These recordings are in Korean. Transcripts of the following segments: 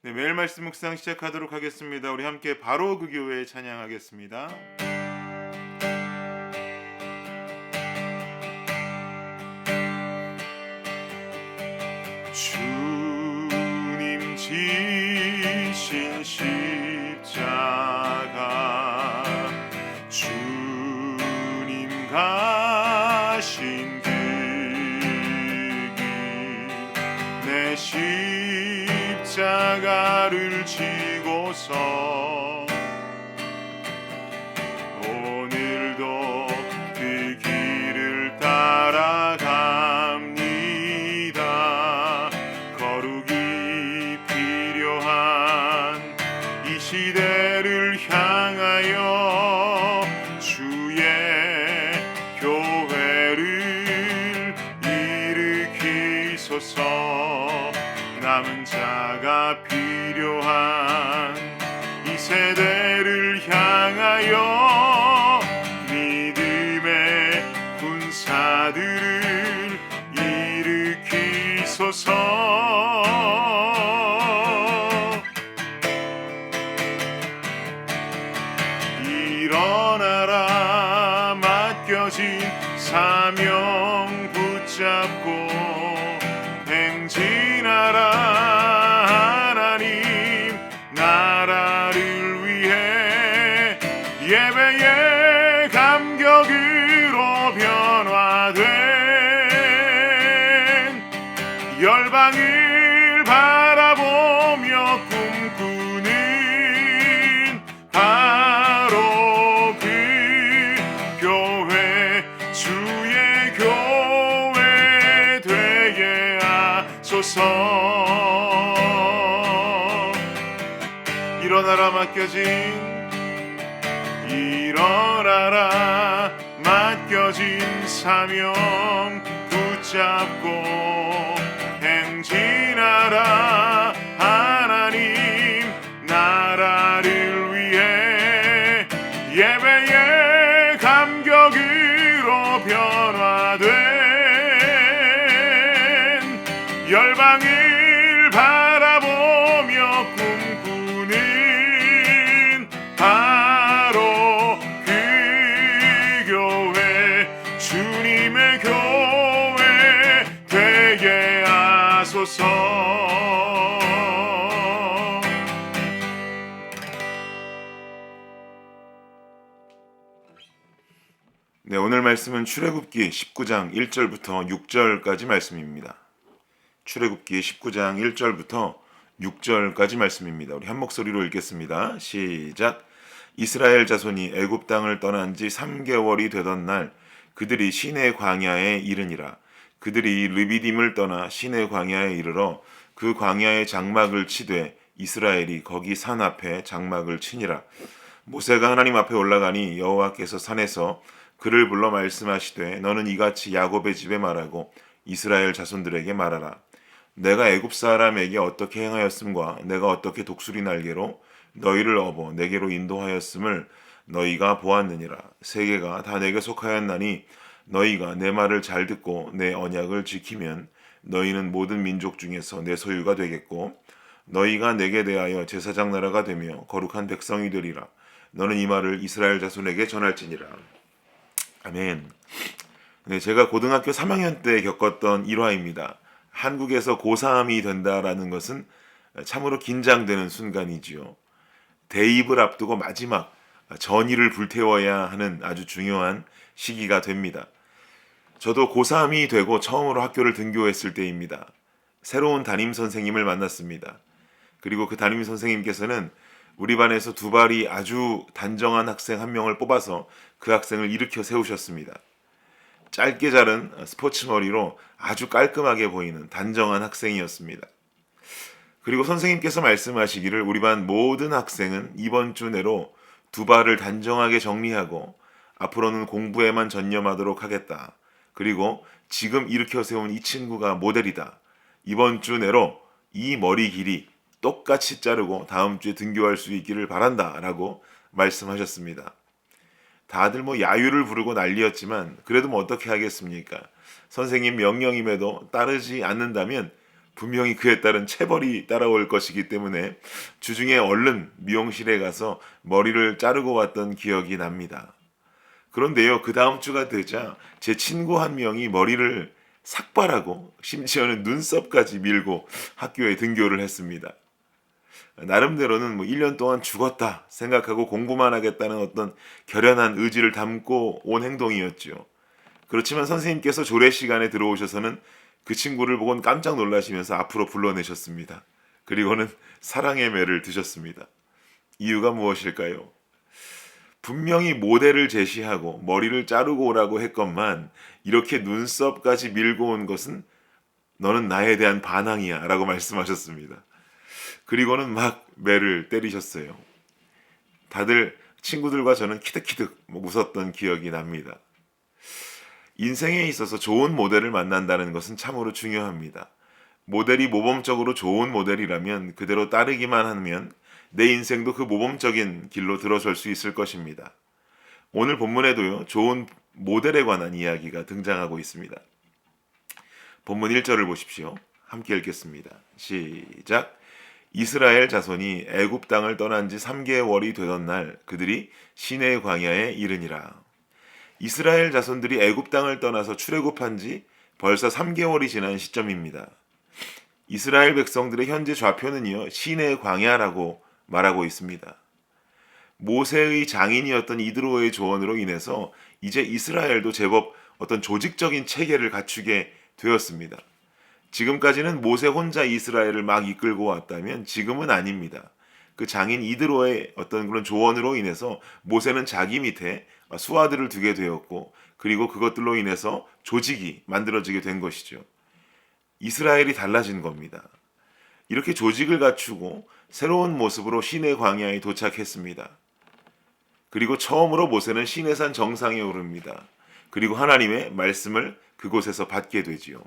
네, 매일 말씀 묵상 시작하도록 하겠습니다. 우리 함께 바로 그 교회 찬양하겠습니다. 주님 지신 십자가, 주님 가신 그 길, 내 십자가를 지고서 오늘도 그 길을 따라갑니다. 거룩이 필요한 이 시대를 향하여 주의 교회를 일으키소서. 남은 자가 필요한 이 세대를 향하여 믿음의 군사들을 일으키소서. 일어나라, 맡겨진 사명 붙잡고 행진하라. 하나님 나라를 위해 예배의 감격으로 변화된 열방을 바라보며 꿈꾸는 바로 그 교회, 주의 교회 되게 하소서. 일어나라, 일어나라, 맡겨진 사명 붙잡고 행진하라. 하나님 나라를 위해 예배의 감격으로 변화된 열방을 바라보며 꿈꾸는 바로 그 교회, 주님의 교회 되게 하소서. 네, 오늘 말씀은 출애굽기 19장 1절부터 6절까지 말씀입니다. 출애굽기 19장 1절부터 6절까지 말씀입니다. 우리 한 목소리로 읽겠습니다. 시작. 이스라엘 자손이 애굽 땅을 떠난 지 3개월이 되던 날 그들이 시내 광야에 이르니라. 그들이 르비딤을 떠나 시내 광야에 이르러 그 광야의 장막을 치되 이스라엘이 거기 산 앞에 장막을 치니라. 모세가 하나님 앞에 올라가니 여호와께서 산에서 그를 불러 말씀하시되 너는 이같이 야곱의 집에 말하고 이스라엘 자손들에게 말하라. 내가 애굽 사람에게 어떻게 행하였음과 내가 어떻게 독수리 날개로 너희를 업어 내게로 인도하였음을 너희가 보았느니라. 세계가 다 내게 속하였나니 너희가 내 말을 잘 듣고 내 언약을 지키면 너희는 모든 민족 중에서 내 소유가 되겠고 너희가 내게 대하여 제사장 나라가 되며 거룩한 백성이 되리라. 너는 이 말을 이스라엘 자손에게 전할지니라. 아멘. 네, 제가 고등학교 3학년 때 겪었던 일화입니다. 한국에서 고3이 된다라는 것은 참으로 긴장되는 순간이지요. 대입을 앞두고 마지막 전의를 불태워야 하는 아주 중요한 시기가 됩니다. 저도 고3이 되고 처음으로 학교를 등교했을 때입니다. 새로운 담임 선생님을 만났습니다. 그리고 그 담임 선생님께서는 우리 반에서 두 발이 아주 단정한 학생 한 명을 뽑아서 그 학생을 일으켜 세우셨습니다. 짧게 자른 스포츠 머리로 아주 깔끔하게 보이는 단정한 학생이었습니다. 그리고 선생님께서 말씀하시기를 우리 반 모든 학생은 이번 주 내로 두 발을 단정하게 정리하고 앞으로는 공부에만 전념하도록 하겠다. 그리고 지금 일으켜 세운 이 친구가 모델이다. 이번 주 내로 이 머리 길이 똑같이 자르고 다음 주에 등교할 수 있기를 바란다 라고 말씀하셨습니다. 다들 야유를 부르고 난리였지만 그래도 어떻게 하겠습니까? 선생님 명령임에도 따르지 않는다면 분명히 그에 따른 체벌이 따라올 것이기 때문에 주중에 얼른 미용실에 가서 머리를 자르고 왔던 기억이 납니다. 그런데요, 그 다음 주가 되자 제 친구 한 명이 머리를 삭발하고 심지어는 눈썹까지 밀고 학교에 등교를 했습니다. 나름대로는 1년 동안 죽었다 생각하고 공부만 하겠다는 어떤 결연한 의지를 담고 온 행동이었죠. 그렇지만 선생님께서 조례 시간에 들어오셔서는 그 친구를 보곤 깜짝 놀라시면서 앞으로 불러내셨습니다. 그리고는 사랑의 매를 드셨습니다. 이유가 무엇일까요? 분명히 모델을 제시하고 머리를 자르고 오라고 했건만 이렇게 눈썹까지 밀고 온 것은 너는 나에 대한 반항이야 라고 말씀하셨습니다. 그리고는 막 매를 때리셨어요. 다들 친구들과 저는 키득키득 웃었던 기억이 납니다. 인생에 있어서 좋은 모델을 만난다는 것은 참으로 중요합니다. 모델이 모범적으로 좋은 모델이라면 그대로 따르기만 하면 내 인생도 그 모범적인 길로 들어설 수 있을 것입니다. 오늘 본문에도요, 좋은 모델에 관한 이야기가 등장하고 있습니다. 본문 1절을 보십시오. 함께 읽겠습니다. 시작. 이스라엘 자손이 애굽 땅을 떠난 지 3개월이 되던 날 그들이 시내 광야에 이르니라. 이스라엘 자손들이 애굽 땅을 떠나서 출애굽한 지 벌써 3개월이 지난 시점입니다. 이스라엘 백성들의 현재 좌표는요, 시내 광야라고 말하고 있습니다. 모세의 장인이었던 이드로의 조언으로 인해서 이제 이스라엘도 제법 어떤 조직적인 체계를 갖추게 되었습니다. 지금까지는 모세 혼자 이스라엘을 막 이끌고 왔다면 지금은 아닙니다. 그 장인 이드로의 어떤 그런 조언으로 인해서 모세는 자기 밑에 수하들을 두게 되었고, 그리고 그것들로 인해서 조직이 만들어지게 된 것이죠. 이스라엘이 달라진 겁니다. 이렇게 조직을 갖추고 새로운 모습으로 시내 광야에 도착했습니다. 그리고 처음으로 모세는 시내산 정상에 오릅니다. 그리고 하나님의 말씀을 그곳에서 받게 되지요.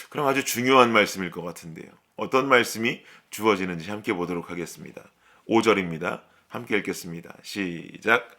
그럼 아주 중요한 말씀일 것 같은데요. 어떤 말씀이 주어지는지 함께 보도록 하겠습니다. 5절입니다. 함께 읽겠습니다. 시작.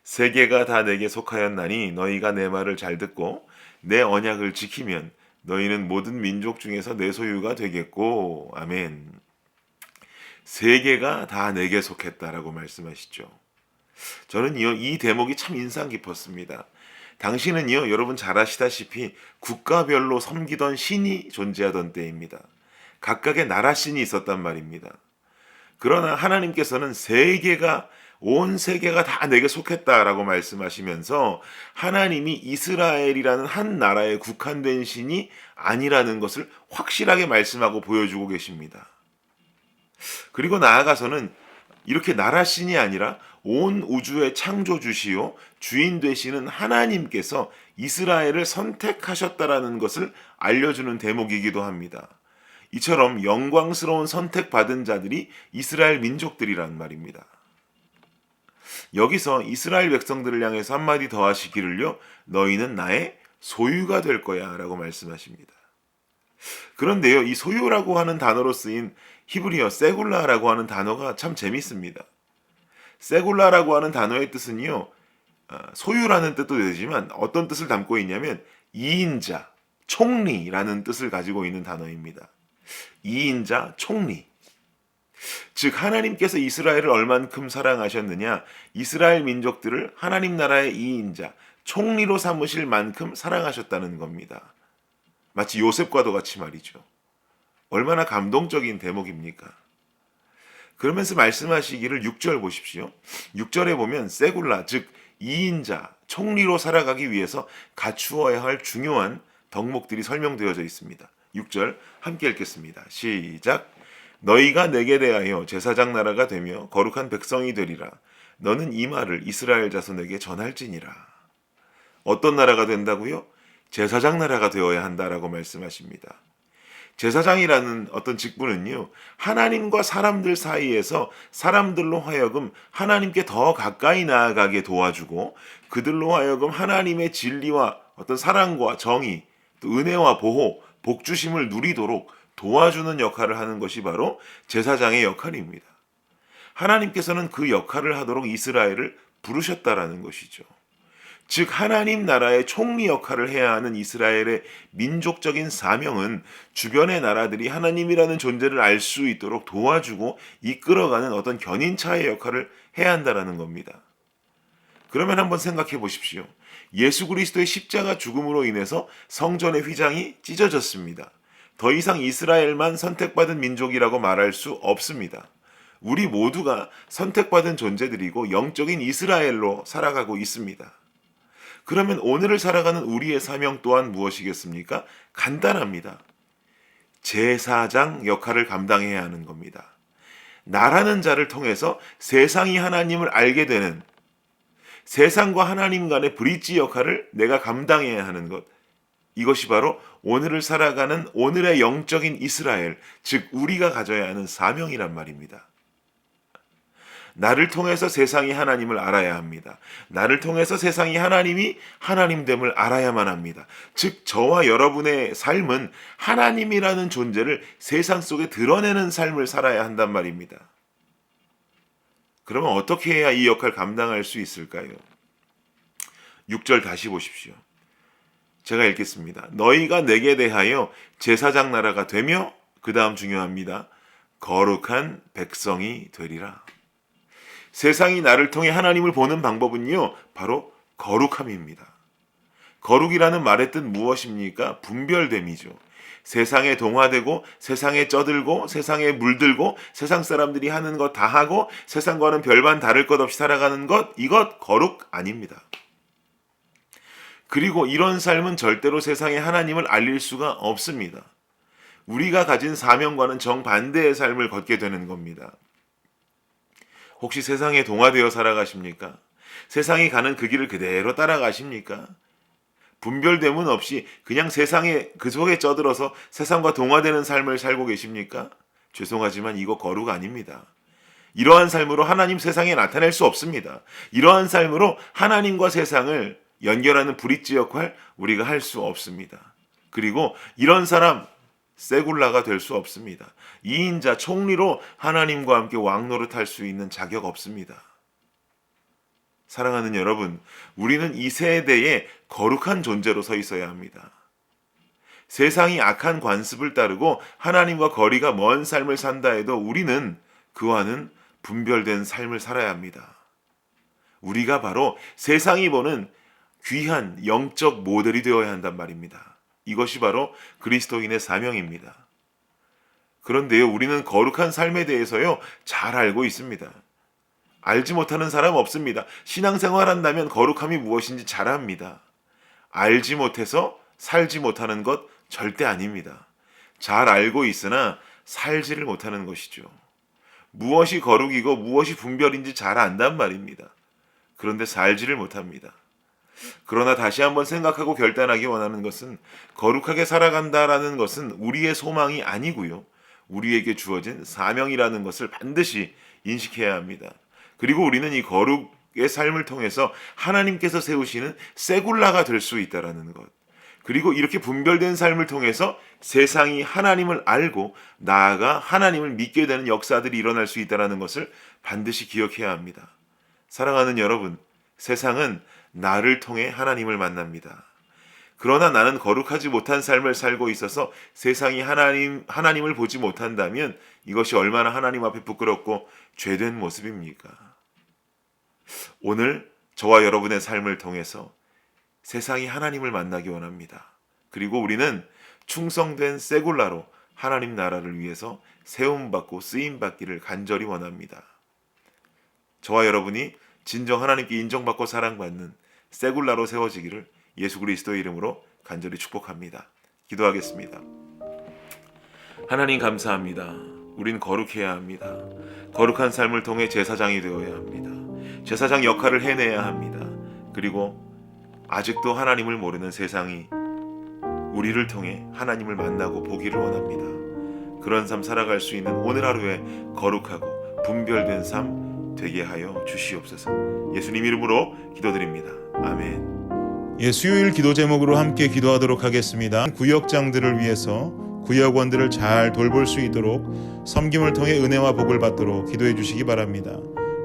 세계가 다 내게 속하였나니 너희가 내 말을 잘 듣고 내 언약을 지키면 너희는 모든 민족 중에서 내 소유가 되겠고. 아멘. 세계가 다 내게 속했다라고 말씀하시죠. 저는요, 이 대목이 참 인상 깊었습니다. 당시는요, 여러분 잘 아시다시피 국가별로 섬기던 신이 존재하던 때입니다. 각각의 나라 신이 있었단 말입니다. 그러나 하나님께서는 온 세계가 다 내게 속했다라고 말씀하시면서 하나님이 이스라엘이라는 한 나라에 국한된 신이 아니라는 것을 확실하게 말씀하고 보여주고 계십니다. 그리고 나아가서는 이렇게 나라 신이 아니라 온 우주의 창조주시요 주인 되시는 하나님께서 이스라엘을 선택하셨다라는 것을 알려주는 대목이기도 합니다. 이처럼 영광스러운 선택받은 자들이 이스라엘 민족들이란 말입니다. 여기서 이스라엘 백성들을 향해서 한마디 더 하시기를요, 너희는 나의 소유가 될 거야 라고 말씀하십니다. 그런데요, 이 소유라고 하는 단어로 쓰인 히브리어 세굴라라고 하는 단어가 참 재밌습니다. 세굴라라고 하는 단어의 뜻은요, 소유라는 뜻도 되지만 어떤 뜻을 담고 있냐면 이인자, 총리라는 뜻을 가지고 있는 단어입니다. 이인자, 총리. 즉 하나님께서 이스라엘을 얼만큼 사랑하셨느냐, 이스라엘 민족들을 하나님 나라의 이인자, 총리로 삼으실 만큼 사랑하셨다는 겁니다. 마치 요셉과도 같이 말이죠. 얼마나 감동적인 대목입니까? 그러면서 말씀하시기를 6절 보십시오. 6절에 보면 세굴라, 즉 2인자, 총리로 살아가기 위해서 갖추어야 할 중요한 덕목들이 설명되어져 있습니다. 6절 함께 읽겠습니다. 시작. 너희가 내게 대하여 제사장 나라가 되며 거룩한 백성이 되리라. 너는 이 말을 이스라엘 자손에게 전할지니라. 어떤 나라가 된다고요? 제사장 나라가 되어야 한다라고 말씀하십니다. 제사장이라는 어떤 직분은요, 하나님과 사람들 사이에서 사람들로 하여금 하나님께 더 가까이 나아가게 도와주고 그들로 하여금 하나님의 진리와 어떤 사랑과 정의, 또 은혜와 보호, 복주심을 누리도록 도와주는 역할을 하는 것이 바로 제사장의 역할입니다. 하나님께서는 그 역할을 하도록 이스라엘을 부르셨다라는 것이죠. 즉 하나님 나라의 총리 역할을 해야 하는 이스라엘의 민족적인 사명은 주변의 나라들이 하나님이라는 존재를 알 수 있도록 도와주고 이끌어가는 어떤 견인차의 역할을 해야 한다는 겁니다. 그러면 한번 생각해 보십시오. 예수 그리스도의 십자가 죽음으로 인해서 성전의 휘장이 찢어졌습니다. 더 이상 이스라엘만 선택받은 민족이라고 말할 수 없습니다. 우리 모두가 선택받은 존재들이고 영적인 이스라엘로 살아가고 있습니다. 그러면 오늘을 살아가는 우리의 사명 또한 무엇이겠습니까? 간단합니다. 제사장 역할을 감당해야 하는 겁니다. 나라는 자를 통해서 세상이 하나님을 알게 되는, 세상과 하나님 간의 브릿지 역할을 내가 감당해야 하는 것, 이것이 바로 오늘을 살아가는 오늘의 영적인 이스라엘, 즉 우리가 가져야 하는 사명이란 말입니다. 나를 통해서 세상이 하나님을 알아야 합니다. 나를 통해서 세상이 하나님이 하나님됨을 알아야만 합니다. 즉 저와 여러분의 삶은 하나님이라는 존재를 세상 속에 드러내는 삶을 살아야 한단 말입니다. 그러면 어떻게 해야 이 역할을 감당할 수 있을까요? 6절 다시 보십시오. 제가 읽겠습니다. 너희가 내게 대하여 제사장 나라가 되며, 그 다음 중요합니다. 거룩한 백성이 되리라. 세상이 나를 통해 하나님을 보는 방법은요, 바로 거룩함입니다. 거룩이라는 말의 뜻 무엇입니까? 분별됨이죠. 세상에 동화되고 세상에 쩌들고 세상에 물들고 세상 사람들이 하는 것 다 하고 세상과는 별반 다를 것 없이 살아가는 것, 이것 거룩 아닙니다. 그리고 이런 삶은 절대로 세상에 하나님을 알릴 수가 없습니다. 우리가 가진 사명과는 정반대의 삶을 걷게 되는 겁니다. 혹시 세상에 동화되어 살아가십니까? 세상이 가는 그 길을 그대로 따라가십니까? 분별됨은 없이 그냥 세상에 그 속에 쩌들어서 세상과 동화되는 삶을 살고 계십니까? 죄송하지만 이거 거룩 아닙니다. 이러한 삶으로 하나님 세상에 나타낼 수 없습니다. 이러한 삶으로 하나님과 세상을 연결하는 브릿지 역할 우리가 할 수 없습니다. 그리고 이런 사람 세굴라가 될 수 없습니다. 2인자 총리로 하나님과 함께 왕노릇할 수 있는 자격 없습니다. 사랑하는 여러분, 우리는 이 세대에 거룩한 존재로 서 있어야 합니다. 세상이 악한 관습을 따르고 하나님과 거리가 먼 삶을 산다 해도 우리는 그와는 분별된 삶을 살아야 합니다. 우리가 바로 세상이 보는 귀한 영적 모델이 되어야 한단 말입니다. 이것이 바로 그리스도인의 사명입니다. 그런데요, 우리는 거룩한 삶에 대해서요, 잘 알고 있습니다. 알지 못하는 사람 없습니다. 신앙생활 한다면 거룩함이 무엇인지 잘 압니다. 알지 못해서 살지 못하는 것 절대 아닙니다. 잘 알고 있으나 살지를 못하는 것이죠. 무엇이 거룩이고 무엇이 분별인지 잘 안단 말입니다. 그런데 살지를 못합니다. 그러나 다시 한번 생각하고 결단하기 원하는 것은 거룩하게 살아간다라는 것은 우리의 소망이 아니고요. 우리에게 주어진 사명이라는 것을 반드시 인식해야 합니다. 그리고 우리는 이 거룩의 삶을 통해서 하나님께서 세우시는 세굴라가 될 수 있다라는 것. 그리고 이렇게 분별된 삶을 통해서 세상이 하나님을 알고 나아가 하나님을 믿게 되는 역사들이 일어날 수 있다라는 것을 반드시 기억해야 합니다. 사랑하는 여러분, 세상은 나를 통해 하나님을 만납니다. 그러나 나는 거룩하지 못한 삶을 살고 있어서 세상이 하나님을 보지 못한다면 이것이 얼마나 하나님 앞에 부끄럽고 죄된 모습입니까? 오늘 저와 여러분의 삶을 통해서 세상이 하나님을 만나기 원합니다. 그리고 우리는 충성된 세굴라로 하나님 나라를 위해서 세움받고 쓰임받기를 간절히 원합니다. 저와 여러분이 진정 하나님께 인정받고 사랑받는 세굴라로 세워지기를 예수 그리스도의 이름으로 간절히 축복합니다. 기도하겠습니다. 하나님 감사합니다. 우린 거룩해야 합니다. 거룩한 삶을 통해 제사장이 되어야 합니다. 제사장 역할을 해내야 합니다. 그리고 아직도 하나님을 모르는 세상이 우리를 통해 하나님을 만나고 보기를 원합니다. 그런 삶 살아갈 수 있는 오늘 하루에 거룩하고 분별된 삶 되게 하여 주시옵소서. 예수님 이름으로 기도드립니다. 아멘. 수요일 기도 제목으로 함께 기도하도록 하겠습니다. 구역장들을 위해서 구역원들을 잘 돌볼 수 있도록 섬김을 통해 은혜와 복을 받도록 기도해 주시기 바랍니다.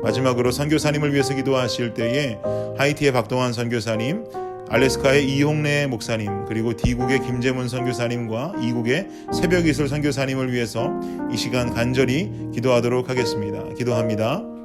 마지막으로 선교사님을 위해서 기도하실 때에 하이티의 박동환 선교사님, 알래스카의 이홍래 목사님, 그리고 D국의 김재문 선교사님과 이국의 새벽이슬 선교사님을 위해서 이 시간 간절히 기도하도록 하겠습니다. 기도합니다.